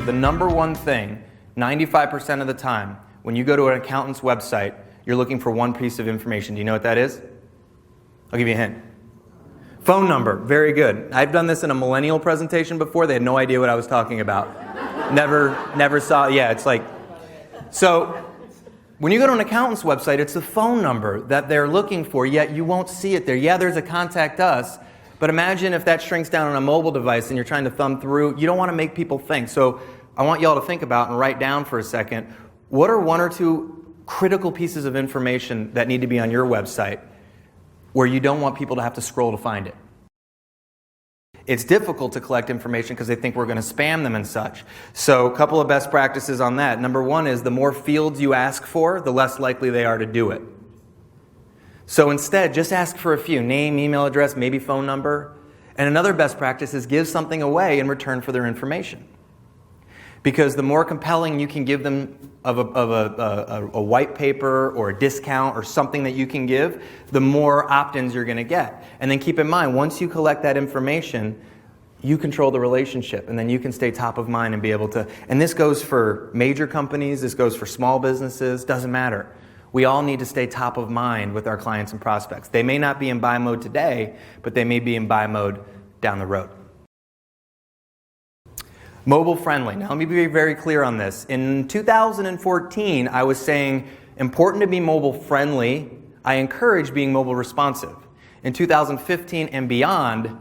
the number one thing, 95% of the time, when you go to an accountant's website, you're looking for one piece of information. Do you know what that is? I'll give you a hint. Phone number. Very good. I've done this in a millennial presentation before. They had no idea what I was talking about. Never saw. Yeah, it's like... So, when you go to an accountant's website, it's the phone number that they're looking for, yet you won't see it there. Yeah, there's a contact us, but imagine if that shrinks down on a mobile device and you're trying to thumb through. You don't want to make people think. So, I want y'all to think about and write down for a second, what are one or two critical pieces of information that need to be on your website where you don't want people to have to scroll to find it? It's difficult to collect information because they think we're going to spam them and such. So a couple of best practices on that. Number one is the more fields you ask for, the less likely they are to do it. So instead, just ask for a few. Name, email address, maybe phone number. And another best practice is give something away in return for their information. Because the more compelling you can give them of a white paper or a discount or something that you can give, the more opt-ins you're going to get. And then keep in mind, once you collect that information, you control the relationship, and then you can stay top of mind and be able to... And this goes for major companies, this goes for small businesses, doesn't matter. We all need to stay top of mind with our clients and prospects. They may not be in buy mode today, but they may be in buy mode down the road. Mobile friendly. Now let me be very clear on this. In 2014, I was saying important to be mobile friendly. I encourage being mobile responsive. In 2015 and beyond,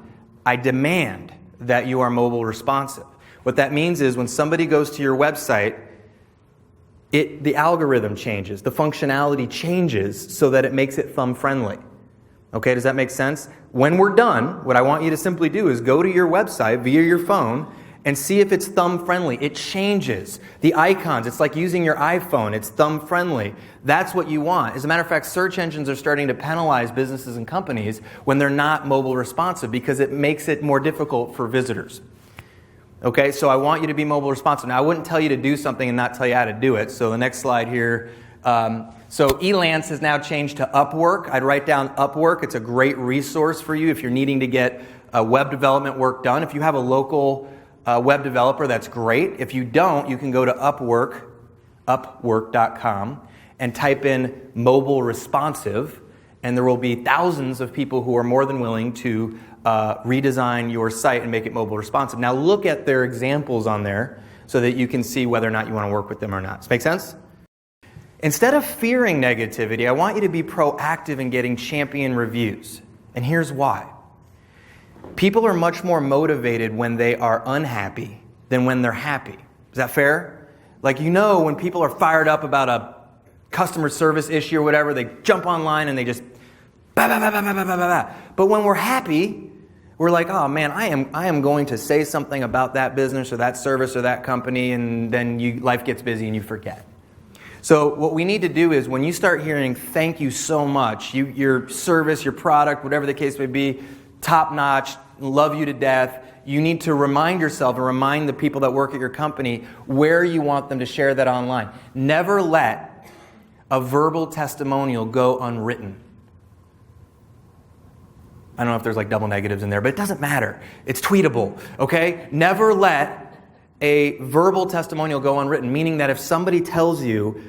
I demand that you are mobile responsive. What that means is when somebody goes to your website, the algorithm changes, the functionality changes so that it makes it thumb friendly. Okay, does that make sense? When we're done, what I want you to simply do is go to your website via your phone and see if it's thumb friendly. It changes. The icons, it's like using your iPhone. It's thumb friendly. That's what you want. As a matter of fact, search engines are starting to penalize businesses and companies when they're not mobile responsive because it makes it more difficult for visitors. Okay, so I want you to be mobile responsive. Now, I wouldn't tell you to do something and not tell you how to do it. So the next slide here. So Elance has now changed to Upwork. I'd write down Upwork. It's a great resource for you if you're needing to get web development work done. If you have a local web developer, that's great. If you don't, you can go to upwork.com, and type in mobile responsive, and there will be thousands of people who are more than willing to redesign your site and make it mobile responsive. Now look at their examples on there so that you can see whether or not you want to work with them or not. Does that make sense? Instead of fearing negativity, I want you to be proactive in getting champion reviews. And here's why. People are much more motivated when they are unhappy than when they're happy. Is that fair? Like, you know, when people are fired up about a customer service issue or whatever, they jump online and they just bah, bah, bah, bah, bah, bah, bah, bah. But when we're happy, we're like, oh man, I am going to say something about that business or that service or that company, and then life gets busy and you forget. So what we need to do is when you start hearing thank you so much, your service, your product, whatever the case may be, top notch, love you to death, you need to remind yourself and remind the people that work at your company where you want them to share that online. Never let a verbal testimonial go unwritten. I don't know if there's like double negatives in there, but it doesn't matter. It's tweetable, okay? Never let a verbal testimonial go unwritten, meaning that if somebody tells you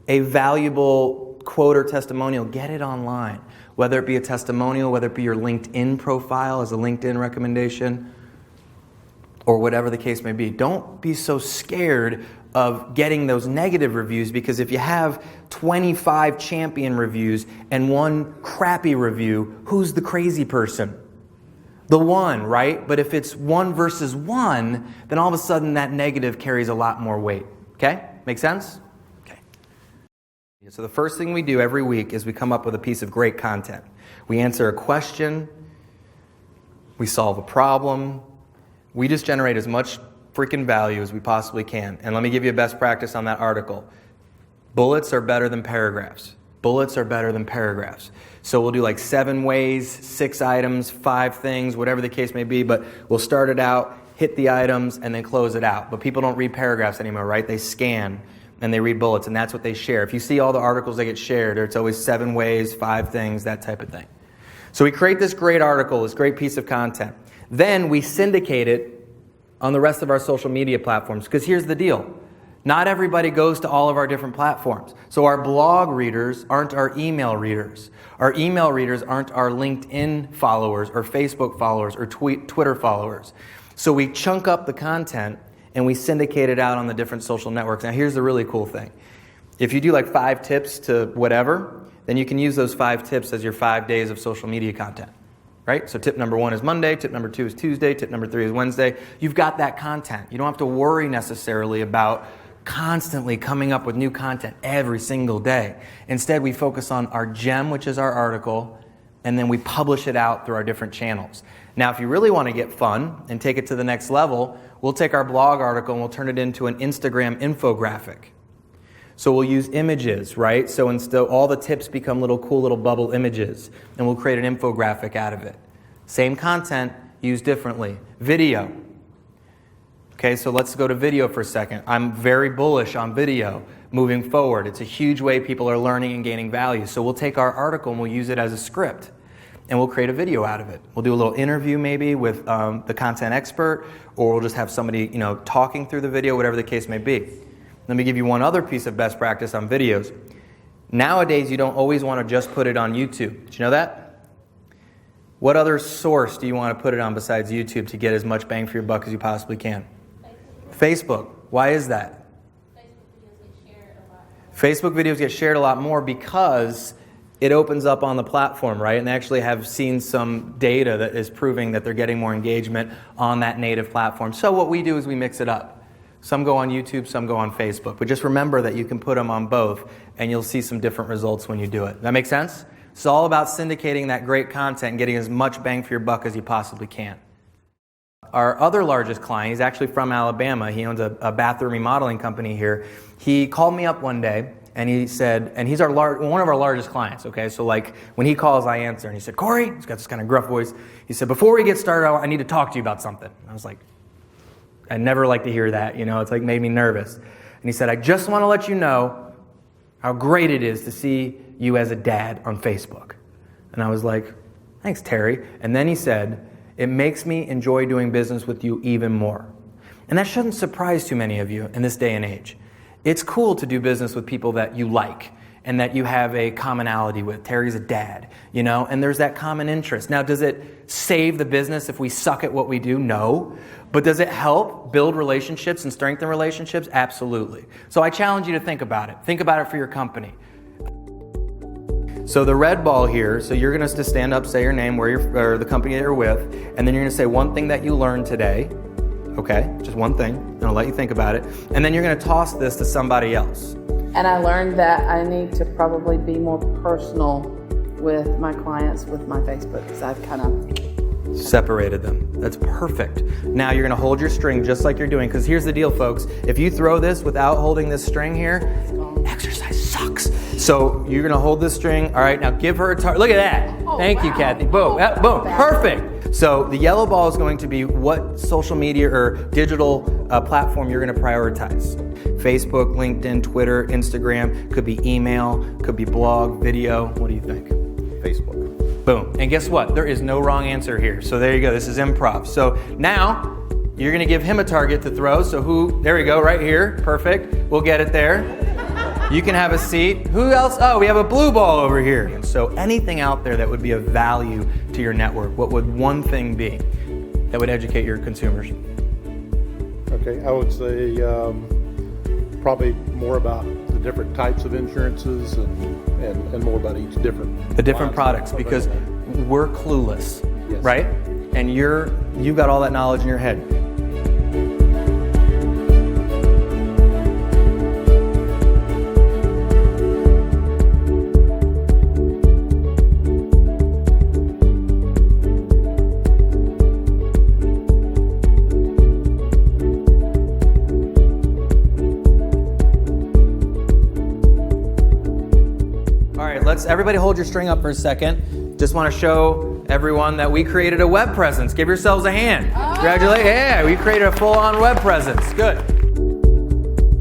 a valuable quote or testimonial, get it online. Whether it be a testimonial, whether it be your LinkedIn profile as a LinkedIn recommendation, or whatever the case may be. Don't be so scared of getting those negative reviews, because if you have 25 champion reviews and one crappy review, who's the crazy person? The one, right? But if it's 1 versus 1, then all of a sudden that negative carries a lot more weight. Okay? Make sense? Okay. So the first thing we do every week is we come up with a piece of great content. We answer a question. We solve a problem. We just generate as much freaking value as we possibly can. And let me give you a best practice on that article. Bullets are better than paragraphs. Bullets are better than paragraphs. So we'll do like 7 ways, 6 items, 5 things, whatever the case may be, but we'll start it out, hit the items, and then close it out. But people don't read paragraphs anymore, right? They scan and they read bullets, and that's what they share. If you see all the articles that get shared, it's always 7 ways, 5 things, that type of thing. So we create this great article, this great piece of content. Then we syndicate it on the rest of our social media platforms. Because here's the deal. Not everybody goes to all of our different platforms. So our blog readers aren't our email readers. Our email readers aren't our LinkedIn followers or Facebook followers or Twitter followers. So we chunk up the content and we syndicate it out on the different social networks. Now here's the really cool thing. If you do like 5 tips to whatever, then you can use those 5 tips as your 5 days of social media content. Right? So tip number 1 is Monday, tip number 2 is Tuesday, tip number 3 is Wednesday. You've got that content. You don't have to worry necessarily about constantly coming up with new content every single day. Instead, we focus on our gem, which is our article, and then we publish it out through our different channels. Now, if you really want to get fun and take it to the next level, we'll take our blog article and we'll turn it into an Instagram infographic. So we'll use images, right? So instead, all the tips become little cool little bubble images, and we'll create an infographic out of it. Same content, used differently. Video. Okay, so let's go to video for a second. I'm very bullish on video moving forward. It's a huge way people are learning and gaining value. So we'll take our article and we'll use it as a script, and we'll create a video out of it. We'll do a little interview maybe with the content expert, or we'll just have somebody talking through the video, whatever the case may be. Let me give you one other piece of best practice on videos. Nowadays, you don't always want to just put it on YouTube. Did you know that? What other source do you want to put it on besides YouTube to get as much bang for your buck as you possibly can? Facebook. Why is that? Facebook videos get shared a lot more because it opens up on the platform, right? And they actually have seen some data that is proving that they're getting more engagement on that native platform. So what we do is we mix it up. Some go on YouTube, some go on Facebook. But just remember that you can put them on both, and you'll see some different results when you do it. That make sense? It's all about syndicating that great content and getting as much bang for your buck as you possibly can. Our other largest client, he's actually from Alabama. He owns a bathroom remodeling company here. He called me up one day, and he said, and he's one of our largest clients, okay? So like when he calls, I answer. And he said, Corey, he's got this kind of gruff voice. He said, before we get started, I need to talk to you about something. I was like, I never like to hear that, it's like made me nervous. And he said, I just want to let you know how great it is to see you as a dad on Facebook. And I was like, thanks, Terry. And then he said, it makes me enjoy doing business with you even more. And that shouldn't surprise too many of you in this day and age. It's cool to do business with people that you like and that you have a commonality with. Terry's a dad, and there's that common interest. Now, does it save the business if we suck at what we do? No. But does it help build relationships and strengthen relationships? Absolutely. So I challenge you to think about it. Think about it for your company. So the red ball here, so you're going to stand up, say your name, or the company that you're with, and then you're going to say one thing that you learned today, okay? Just one thing, and I'll let you think about it. And then you're going to toss this to somebody else. And I learned that I need to probably be more personal with my clients with my Facebook, because I've kind of separated them. That's perfect. Now you're going to hold your string just like you're doing, because here's the deal, folks. If you throw this without holding this string here, exercise sucks. So you're going to hold this string. All right, now give her a target. Look at that. Oh, Thank you, Kathy. Boom. Boom. Perfect. So the yellow ball is going to be what social media or digital platform you're going to prioritize. Facebook, LinkedIn, Twitter, Instagram. Could be email. Could be blog, video. What do you think? Facebook. Boom. And guess what? There is no wrong answer here. So there you go. This is improv. So now you're going to give him a target to throw. So there we go, right here. Perfect. We'll get it there. You can have a seat. Who else? Oh, we have a blue ball over here. And so anything out there that would be of value to your network, what would one thing be that would educate your consumers? Okay, I would say probably more about the different types of insurances and more about each different. The different products, because we're clueless, yes. Right? And you've got all that knowledge in your head. Everybody hold your string up for a second. Just want to show everyone that we created a web presence. Give yourselves a hand. Congratulations. Yeah, we created a full-on web presence. Good.